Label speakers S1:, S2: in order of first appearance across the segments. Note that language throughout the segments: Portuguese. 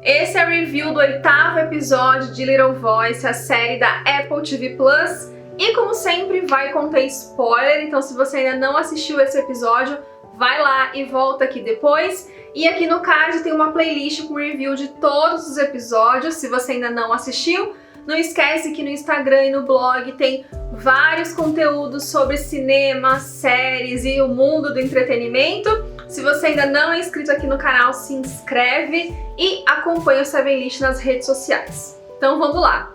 S1: Esse é o review do 8º episódio de Little Voice, a série da Apple TV+. E como sempre, vai conter spoiler, então se você ainda não assistiu esse episódio, vai lá e volta aqui depois. E aqui no card tem uma playlist com review de todos os episódios, se você ainda não assistiu. Não esquece que no Instagram e no blog tem vários conteúdos sobre cinema, séries e o mundo do entretenimento. Se você ainda não é inscrito aqui no canal, se inscreve e acompanha o 7list nas redes sociais. Então vamos lá!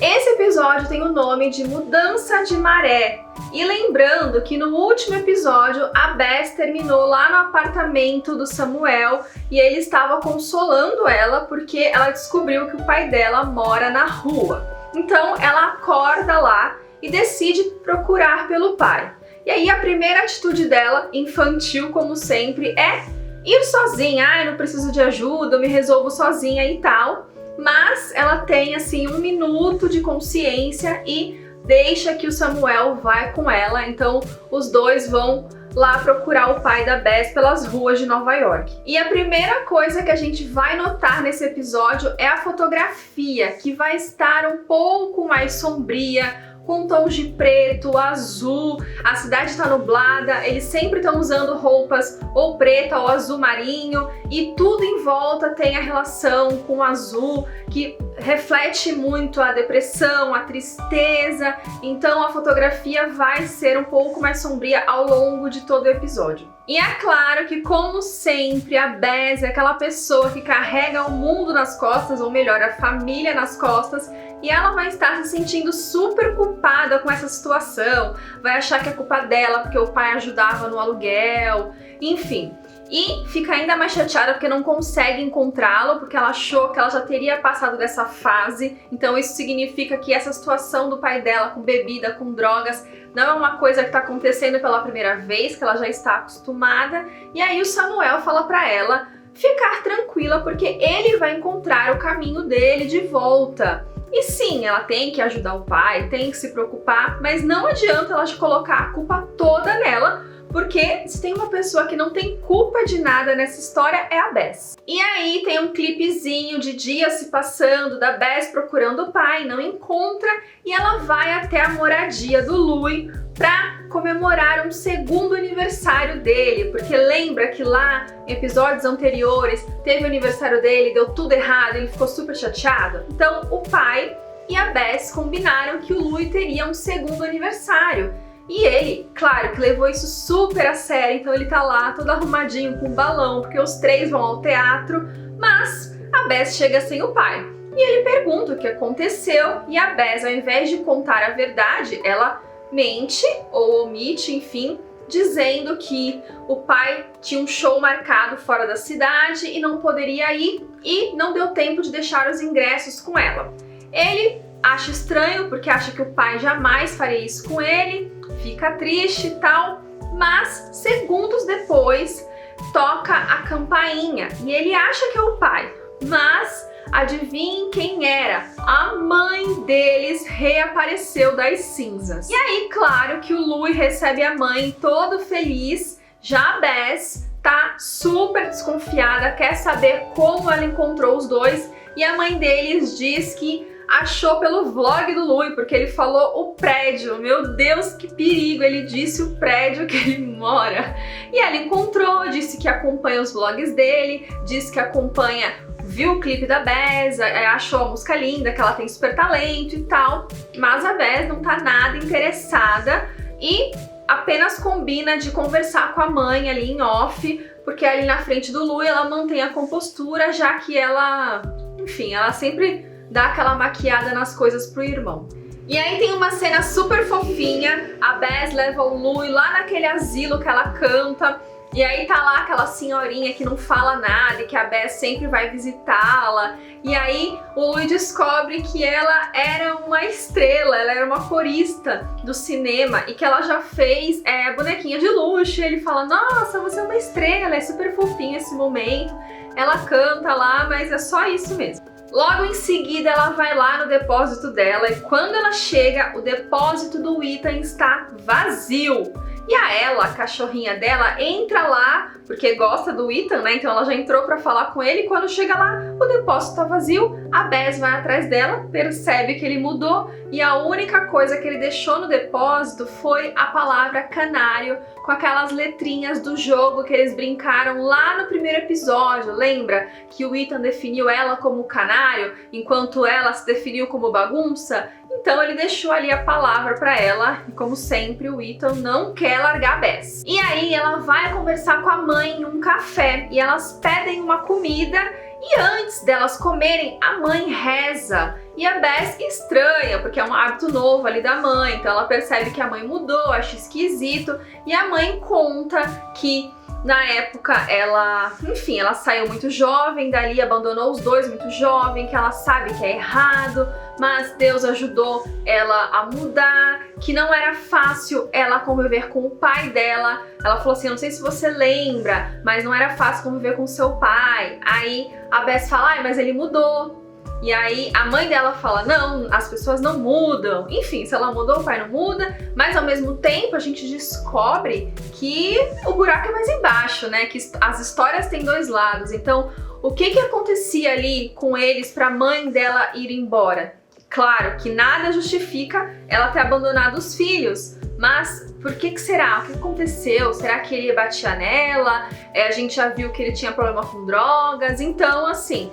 S1: Esse episódio tem o nome de Mudança de Maré. E lembrando que no último episódio a Bess terminou lá no apartamento do Samuel e ele estava consolando ela porque ela descobriu que o pai dela mora na rua. Então ela acorda lá e decide procurar pelo pai. E aí a primeira atitude dela, infantil como sempre, é ir sozinha. Ai, não preciso de ajuda, eu me resolvo sozinha e tal. Mas ela tem assim 1 minuto de consciência e deixa que o Samuel vai com ela. Então os dois vão lá procurar o pai da Bess pelas ruas de Nova York. E a primeira coisa que a gente vai notar nesse episódio é a fotografia, que vai estar um pouco mais sombria, com tons de preto, azul, a cidade está nublada, eles sempre estão usando roupas ou preta ou azul marinho e tudo em volta tem a relação com o azul que reflete muito a depressão, a tristeza, então a fotografia vai ser um pouco mais sombria ao longo de todo o episódio. E é claro que, como sempre, a Bess é aquela pessoa que carrega o mundo nas costas, ou melhor, a família nas costas, e ela vai estar se sentindo super culpada com essa situação, vai achar que é culpa dela porque o pai ajudava no aluguel, enfim. E fica ainda mais chateada porque não consegue encontrá-lo, porque ela achou que ela já teria passado dessa fase. Então isso significa que essa situação do pai dela com bebida, com drogas, não é uma coisa que está acontecendo pela primeira vez, que ela já está acostumada. E aí o Samuel fala pra ela ficar tranquila, porque ele vai encontrar o caminho dele de volta. E sim, ela tem que ajudar o pai, tem que se preocupar, mas não adianta ela colocar a culpa toda nela, porque se tem uma pessoa que não tem culpa de nada nessa história é a Bess. E aí tem um clipezinho de dias se passando, da Bess procurando o pai, não encontra, e ela vai até a moradia do Louie pra comemorar um 2º aniversário dele, porque lembra que lá em episódios anteriores teve o aniversário dele, deu tudo errado, ele ficou super chateado. Então o pai e a Bess combinaram que o Louie teria um 2º aniversário. E ele, claro, que levou isso super a sério, então ele tá lá todo arrumadinho com um balão, porque os 3 vão ao teatro, mas a Bess chega sem o pai. E ele pergunta o que aconteceu, e a Bess, ao invés de contar a verdade, ela mente ou omite, enfim, dizendo que o pai tinha um show marcado fora da cidade e não poderia ir, e não deu tempo de deixar os ingressos com ela. Ele acha estranho, porque acha que o pai jamais faria isso com ele, fica triste e tal, mas segundos depois toca a campainha e ele acha que é o pai, mas adivinhem quem era? A mãe deles reapareceu das cinzas. E aí, claro que o Louie recebe a mãe todo feliz, já a Bess tá super desconfiada, quer saber como ela encontrou os dois, e a mãe deles diz que achou pelo vlog do Louie, porque ele falou o prédio. Meu Deus, que perigo! Ele disse o prédio que ele mora. E ela encontrou, disse que acompanha os vlogs dele, disse que acompanha, viu o clipe da Bess, achou a música linda, que ela tem super talento e tal. Mas a Bess não tá nada interessada e apenas combina de conversar com a mãe ali em off, porque ali na frente do Louie ela mantém a compostura, já que ela, enfim, ela sempre dá aquela maquiada nas coisas pro irmão. E aí tem uma cena super fofinha, a Bess leva o Louie lá naquele asilo que ela canta, e aí tá lá aquela senhorinha que não fala nada e que a Bess sempre vai visitá-la, e aí o Louie descobre que ela era uma estrela, ela era uma corista do cinema e que ela já fez bonequinha de luxo, e ele fala, nossa, você é uma estrela, é super fofinho esse momento, ela canta lá, mas é só isso mesmo. Logo em seguida ela vai lá no depósito dela e quando ela chega, o depósito do Ethan está vazio. E a Ella, a cachorrinha dela, entra lá, porque gosta do Ethan, né? Então ela já entrou pra falar com ele, e quando chega lá, o depósito tá vazio, a Bess vai atrás dela, percebe que ele mudou, e a única coisa que ele deixou no depósito foi a palavra canário, com aquelas letrinhas do jogo que eles brincaram lá no primeiro episódio. Lembra que o Ethan definiu ela como canário, enquanto ela se definiu como bagunça? Então ele deixou ali a palavra pra ela, e como sempre o Ethan não quer largar a Bess. E aí ela vai conversar com a mãe em um café, e elas pedem uma comida, e antes delas comerem, a mãe reza. E a Bess estranha, porque é um hábito novo ali da mãe, então ela percebe que a mãe mudou, acha esquisito, e a mãe conta que na época ela, enfim, ela saiu muito jovem dali, abandonou os dois muito jovem, que ela sabe que é errado, mas Deus ajudou ela a mudar, que não era fácil ela conviver com o pai dela. Ela falou assim, não sei se você lembra, mas não era fácil conviver com seu pai. Aí a Bess fala, ai, mas ele mudou. E aí a mãe dela fala, não, as pessoas não mudam. Enfim, se ela mudou, o pai não muda. Mas ao mesmo tempo a gente descobre que o buraco é mais embaixo, né? Que as histórias têm dois lados. Então, o que acontecia ali com eles pra mãe dela ir embora? Claro que nada justifica ela ter abandonado os filhos. Mas por que será? O que aconteceu? Será que ele batia nela? A gente já viu que ele tinha problema com drogas. Então, assim,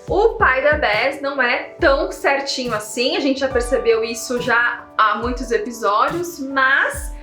S1: o pai da Bess não é tão certinho assim, a gente já percebeu isso já há muitos episódios, mas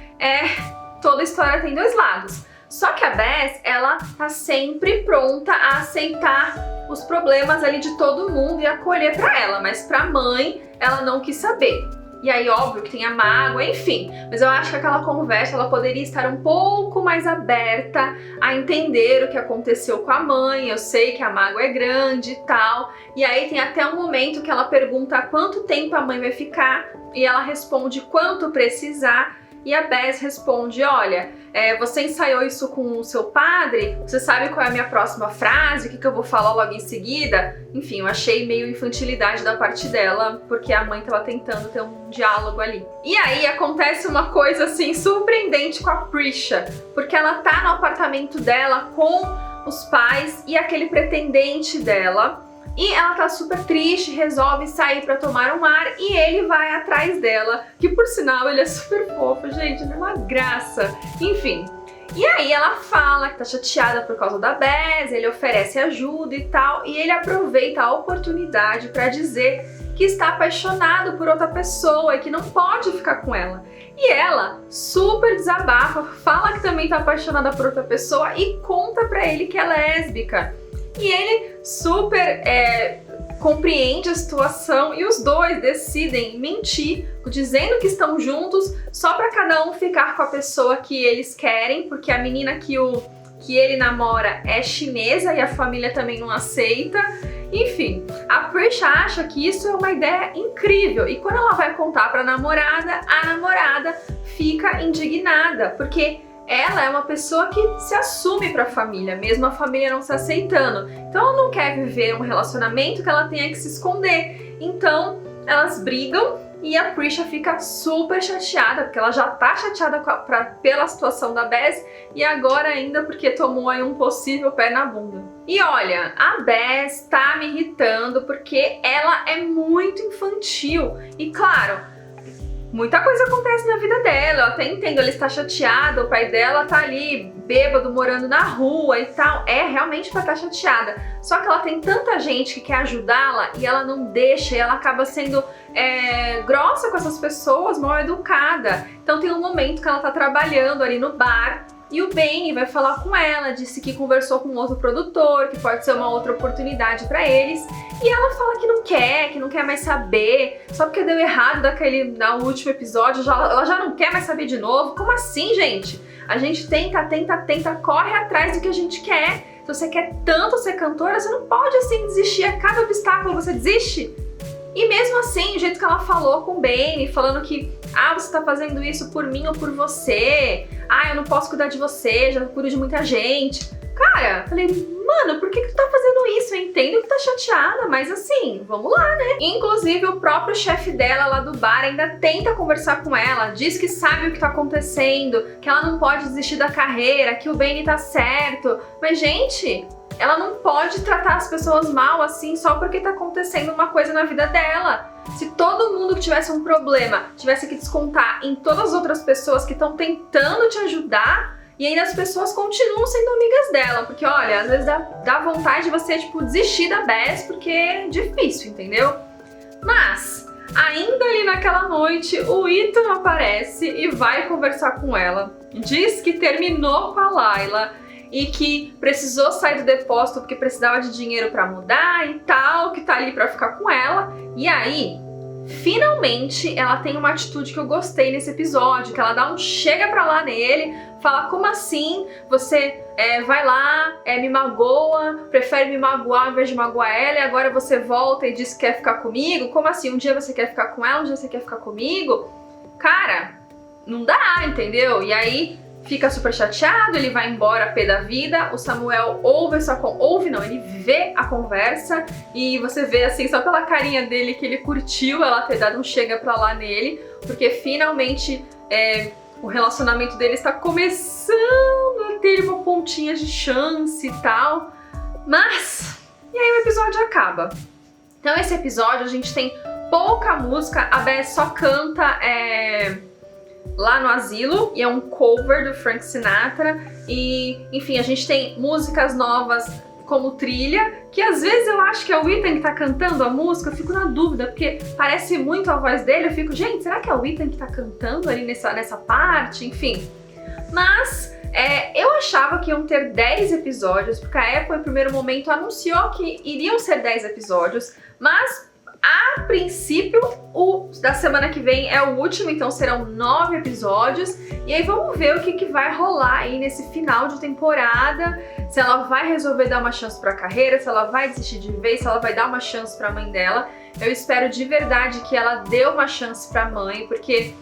S1: toda história tem dois lados. Só que a Bess, ela tá sempre pronta a aceitar os problemas ali de todo mundo e acolher pra ela, mas pra mãe, ela não quis saber. E aí, óbvio que tem a mágoa, enfim. Mas eu acho que aquela conversa, ela poderia estar um pouco mais aberta a entender o que aconteceu com a mãe. Eu sei que a mágoa é grande e tal. E aí tem até um momento que ela pergunta quanto tempo a mãe vai ficar. E ela responde quanto precisar. E a Bess responde, olha, você ensaiou isso com o seu padre? Você sabe qual é a minha próxima frase? O que eu vou falar logo em seguida? Enfim, eu achei meio infantilidade da parte dela, porque a mãe tava tentando ter um diálogo ali. E aí acontece uma coisa assim surpreendente com a Prisha, porque ela tá no apartamento dela com os pais e aquele pretendente dela. E ela tá super triste, resolve sair pra tomar um ar e ele vai atrás dela, que por sinal ele é super fofo, gente, ele é uma graça. Enfim, e aí ela fala que tá chateada por causa da Bess, ele oferece ajuda e tal, e ele aproveita a oportunidade pra dizer que está apaixonado por outra pessoa e que não pode ficar com ela. E ela super desabafa, fala que também tá apaixonada por outra pessoa e conta pra ele que ela é lésbica. E ele super compreende a situação e os dois decidem mentir, dizendo que estão juntos só para cada um ficar com a pessoa que eles querem, porque a menina que ele namora é chinesa e a família também não aceita. Enfim, a Prisha acha que isso é uma ideia incrível e quando ela vai contar para a namorada fica indignada, porque ela é uma pessoa que se assume pra família, mesmo a família não se aceitando. Então ela não quer viver um relacionamento que ela tenha que se esconder. Então elas brigam e a Prisha fica super chateada, porque ela já tá chateada pela situação da Bess e agora ainda porque tomou aí um possível pé na bunda. E olha, a Bess tá me irritando porque ela é muito infantil. E claro, muita coisa acontece na vida dela, eu até entendo, ela está chateada, o pai dela tá ali bêbado, morando na rua e tal, realmente pra estar chateada. Só que ela tem tanta gente que quer ajudá-la e ela não deixa, e ela acaba sendo grossa com essas pessoas, mal educada. Então tem um momento que ela tá trabalhando ali no bar, e o Benny vai falar com ela, disse que conversou com outro produtor, que pode ser uma outra oportunidade pra eles. E ela fala que não quer mais saber, só porque deu errado no último episódio, ela já não quer mais saber de novo. Como assim, gente? A gente tenta, corre atrás do que a gente quer. Se você quer tanto ser cantora, você não pode assim desistir. A cada obstáculo você desiste. E mesmo assim, o jeito que ela falou com o Benny, falando que você tá fazendo isso por mim ou por você, eu não posso cuidar de você, já cuido de muita gente. Cara, falei, mano, por que tu tá fazendo isso? Eu entendo que tá chateada, mas assim, vamos lá, né? Inclusive, o próprio chefe dela lá do bar ainda tenta conversar com ela, diz que sabe o que tá acontecendo, que ela não pode desistir da carreira, que o Benny tá certo. Mas, gente, ela não pode tratar as pessoas mal assim só porque tá acontecendo uma coisa na vida dela. Se todo mundo que tivesse um problema tivesse que descontar em todas as outras pessoas que estão tentando te ajudar, e ainda as pessoas continuam sendo amigas dela, porque olha, às vezes dá vontade de você, tipo, desistir da Bess, porque é difícil, entendeu? Mas, ainda ali naquela noite, o Ethan aparece e vai conversar com ela. Diz que terminou com a Layla e que precisou sair do depósito porque precisava de dinheiro pra mudar e tal, que tá ali pra ficar com ela. E aí, finalmente, ela tem uma atitude que eu gostei nesse episódio, que ela dá um chega pra lá nele, fala, como assim? Você vai lá, me magoa, prefere me magoar ao invés de magoar ela, e agora você volta e diz que quer ficar comigo? Como assim? Um dia você quer ficar com ela, um dia você quer ficar comigo? Cara, não dá, entendeu? E aí fica super chateado, ele vai embora pé da vida, o Samuel ele vê a conversa e você vê assim, só pela carinha dele que ele curtiu ela ter dado um chega pra lá nele, porque finalmente o relacionamento dele está começando a ter uma pontinha de chance e tal, mas e aí o episódio acaba. Então esse episódio a gente tem pouca música, a Bess só canta lá no asilo, e é um cover do Frank Sinatra, e enfim, a gente tem músicas novas como trilha, que às vezes eu acho que é o Ethan que tá cantando a música, eu fico na dúvida, porque parece muito a voz dele, eu fico, gente, será que é o Ethan que tá cantando ali nessa parte? Enfim, mas eu achava que iam ter 10 episódios, porque a Apple em primeiro momento anunciou que iriam ser 10 episódios, mas a princípio, o da semana que vem é o último, então serão 9 episódios. E aí vamos ver o que vai rolar aí nesse final de temporada. Se ela vai resolver dar uma chance pra carreira, se ela vai desistir de vez, se ela vai dar uma chance pra mãe dela. Eu espero de verdade que ela dê uma chance pra mãe, porque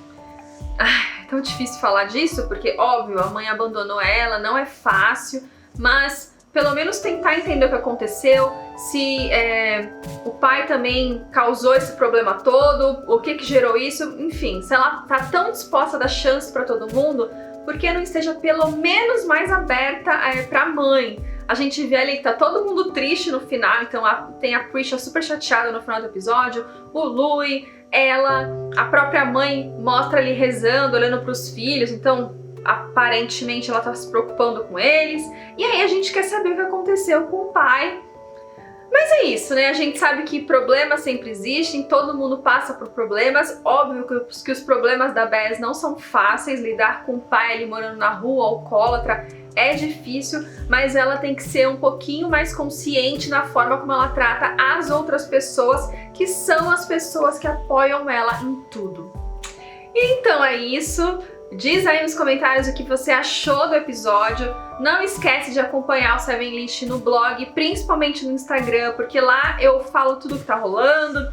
S1: é tão difícil falar disso, porque óbvio, a mãe abandonou ela, não é fácil, mas pelo menos tentar entender o que aconteceu, se o pai também causou esse problema todo, o que gerou isso, enfim, se ela tá tão disposta a dar chance pra todo mundo, por que não esteja pelo menos mais aberta pra mãe? A gente vê ali que tá todo mundo triste no final, então tem a Krisha super chateada no final do episódio, o Louie, ela, a própria mãe mostra ali rezando, olhando pros filhos, então aparentemente ela tá se preocupando com eles, e aí a gente quer saber o que aconteceu com o pai. Mas é isso, né? A gente sabe que problemas sempre existem, todo mundo passa por problemas. Óbvio que os problemas da Bess não são fáceis, lidar com o pai ali morando na rua, alcoólatra, é difícil, mas ela tem que ser um pouquinho mais consciente na forma como ela trata as outras pessoas, que são as pessoas que apoiam ela em tudo. E então é isso. Diz aí nos comentários o que você achou do episódio. Não esquece de acompanhar o Seven List no blog, principalmente no Instagram, porque lá eu falo tudo que tá rolando,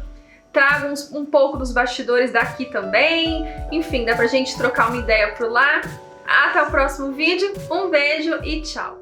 S1: trago um pouco dos bastidores daqui também. Enfim, dá pra gente trocar uma ideia por lá. Até o próximo vídeo, um beijo e tchau!